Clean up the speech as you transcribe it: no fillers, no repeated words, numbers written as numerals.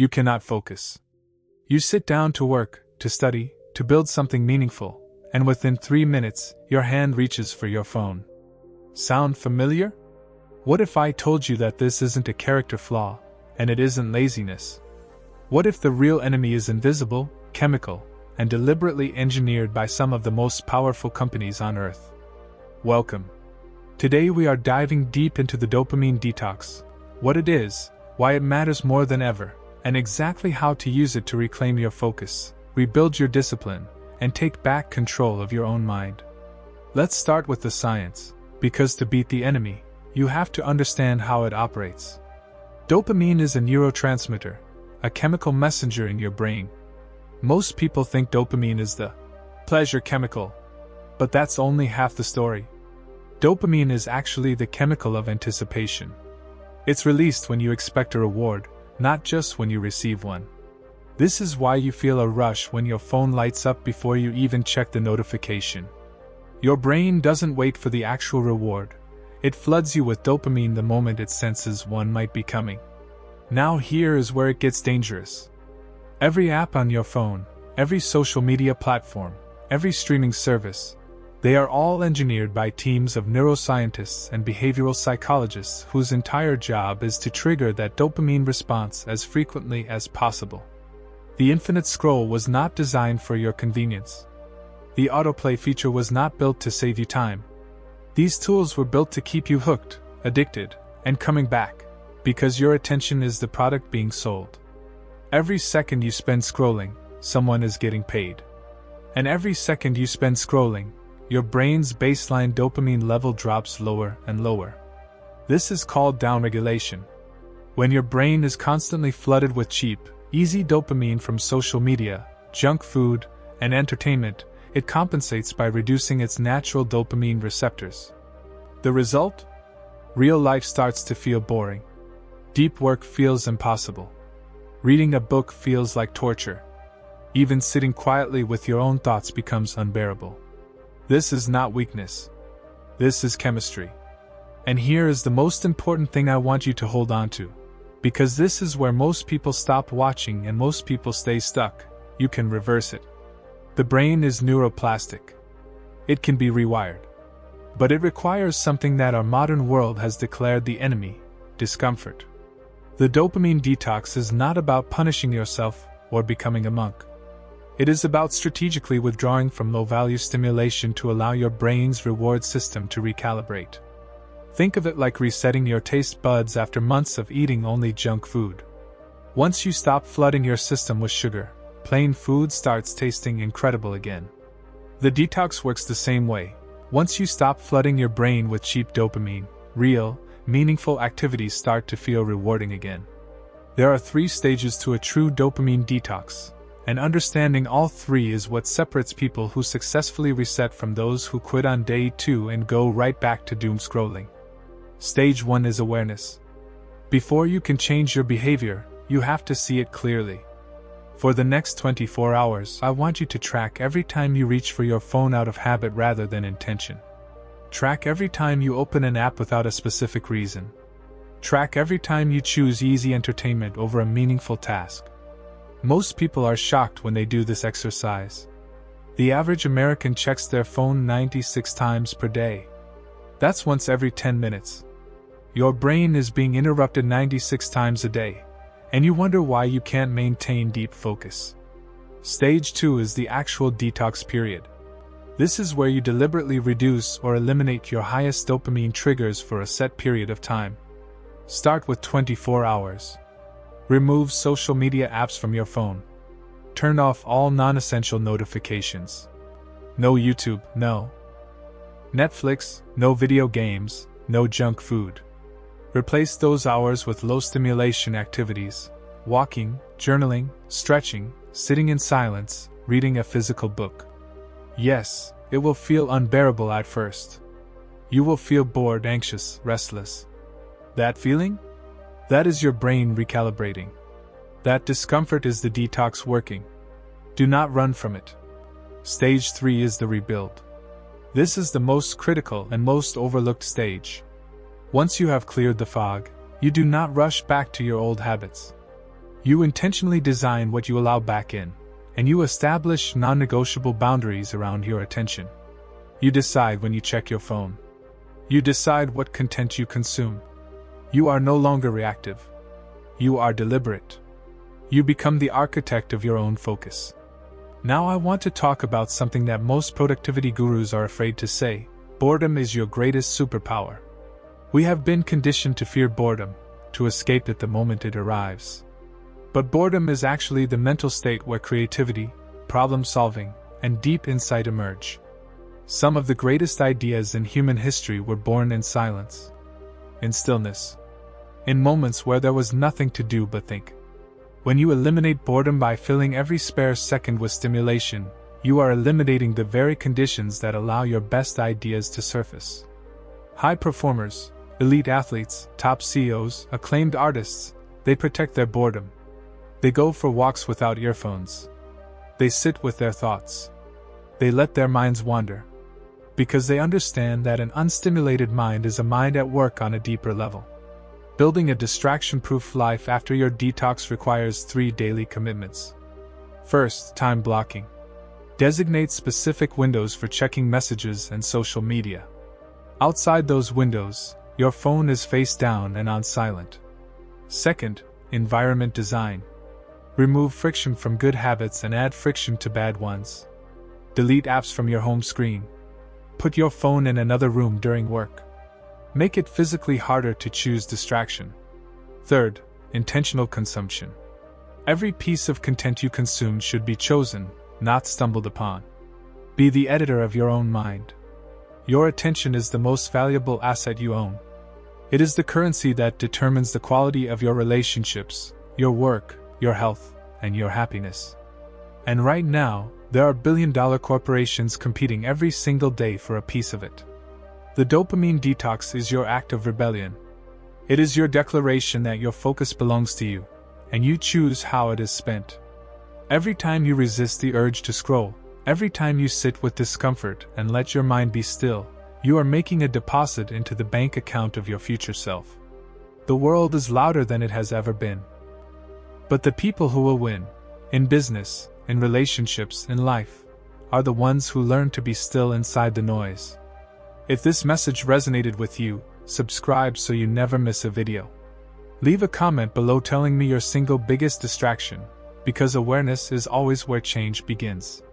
You cannot focus. You sit down to work, to study, to build something meaningful, and within 3 minutes, your hand reaches for your phone. Sound familiar? What if I told you that this isn't a character flaw, and it isn't laziness? What if the real enemy is invisible, chemical, and deliberately engineered by some of the most powerful companies on Earth? Welcome. Today we are diving deep into the dopamine detox, what it is, why it matters more than ever, and exactly how to use it to reclaim your focus, rebuild your discipline, and take back control of your own mind. Let's start with the science, because to beat the enemy, you have to understand how it operates. Dopamine is a neurotransmitter, a chemical messenger in your brain. Most people think dopamine is the pleasure chemical, but that's only half the story. Dopamine is actually the chemical of anticipation. It's released when you expect a reward, not just when you receive one. This is why you feel a rush when your phone lights up before you even check the notification. Your brain doesn't wait for the actual reward. It floods you with dopamine the moment it senses one might be coming. Now here is where it gets dangerous. Every app on your phone, every social media platform, every streaming service, they are all engineered by teams of neuroscientists and behavioral psychologists whose entire job is to trigger that dopamine response as frequently as possible. The infinite scroll was not designed for your convenience. The autoplay feature was not built to save you time. These tools were built to keep you hooked, addicted, and coming back, because your attention is the product being sold. Every second you spend scrolling, someone is getting paid. And every second you spend scrolling, your brain's baseline dopamine level drops lower and lower. This is called downregulation. When your brain is constantly flooded with cheap, easy dopamine from social media, junk food, and entertainment, it compensates by reducing its natural dopamine receptors. The result? Real life starts to feel boring. Deep work feels impossible. Reading a book feels like torture. Even sitting quietly with your own thoughts becomes unbearable. This is not weakness. This is chemistry. And here is the most important thing I want you to hold on to. Because this is where most people stop watching and most people stay stuck. You can reverse it. The brain is neuroplastic. It can be rewired. But it requires something that our modern world has declared the enemy: discomfort. The dopamine detox is not about punishing yourself or becoming a monk. It is about strategically withdrawing from low-value stimulation to allow your brain's reward system to recalibrate. Think of it like resetting your taste buds after months of eating only junk food. Once you stop flooding your system with sugar, plain food starts tasting incredible again. The detox works the same way. Once you stop flooding your brain with cheap dopamine, real, meaningful activities start to feel rewarding again. There are 3 stages to a true dopamine detox, and understanding all 3 is what separates people who successfully reset from those who quit on day 2 and go right back to doom scrolling. Stage 1 is awareness. Before you can change your behavior, you have to see it clearly. For the next 24 hours, I want you to track every time you reach for your phone out of habit rather than intention. Track every time you open an app without a specific reason. Track every time you choose easy entertainment over a meaningful task. Most people are shocked when they do this exercise. The average American checks their phone 96 times per day. That's once every 10 minutes. Your brain is being interrupted 96 times a day, and you wonder why you can't maintain deep focus. Stage 2 is the actual detox period. This is where you deliberately reduce or eliminate your highest dopamine triggers for a set period of time. Start with 24 hours. Remove social media apps from your phone. Turn off all non-essential notifications. No YouTube, no Netflix, no video games, no junk food. Replace those hours with low-stimulation activities: walking, journaling, stretching, sitting in silence, reading a physical book. Yes, it will feel unbearable at first. You will feel bored, anxious, restless. That feeling? That is your brain recalibrating. That discomfort is the detox working. Do not run from it. Stage 3 is the rebuild. This is the most critical and most overlooked stage. Once you have cleared the fog, you do not rush back to your old habits. You intentionally design what you allow back in, and you establish non-negotiable boundaries around your attention. You decide when you check your phone. You decide what content you consume. You are no longer reactive. You are deliberate. You become the architect of your own focus. Now I want to talk about something that most productivity gurus are afraid to say. Boredom is your greatest superpower. We have been conditioned to fear boredom, to escape it the moment it arrives. But boredom is actually the mental state where creativity, problem-solving, and deep insight emerge. Some of the greatest ideas in human history were born in silence, in stillness, in moments where there was nothing to do but think. When you eliminate boredom by filling every spare second with stimulation, you are eliminating the very conditions that allow your best ideas to surface. High performers, elite athletes, top CEOs, acclaimed artists, they protect their boredom. They go for walks without earphones. They sit with their thoughts. They let their minds wander. Because they understand that an unstimulated mind is a mind at work on a deeper level. Building a distraction-proof life after your detox requires 3 daily commitments. First, time blocking. Designate specific windows for checking messages and social media. Outside those windows, your phone is face down and on silent. Second, environment design. Remove friction from good habits and add friction to bad ones. Delete apps from your home screen. Put your phone in another room during work. Make it physically harder to choose distraction. Third, intentional consumption. Every piece of content you consume should be chosen, not stumbled upon. Be the editor of your own mind. Your attention is the most valuable asset you own. It is the currency that determines the quality of your relationships, your work, your health, and your happiness. And right now, there are billion-dollar corporations competing every single day for a piece of it. The dopamine detox is your act of rebellion. It is your declaration that your focus belongs to you, and you choose how it is spent. Every time you resist the urge to scroll, every time you sit with discomfort and let your mind be still, you are making a deposit into the bank account of your future self. The world is louder than it has ever been. But the people who will win, in business, in relationships, in life, are the ones who learn to be still inside the noise. If this message resonated with you, subscribe so you never miss a video. Leave a comment below telling me your single biggest distraction, because awareness is always where change begins.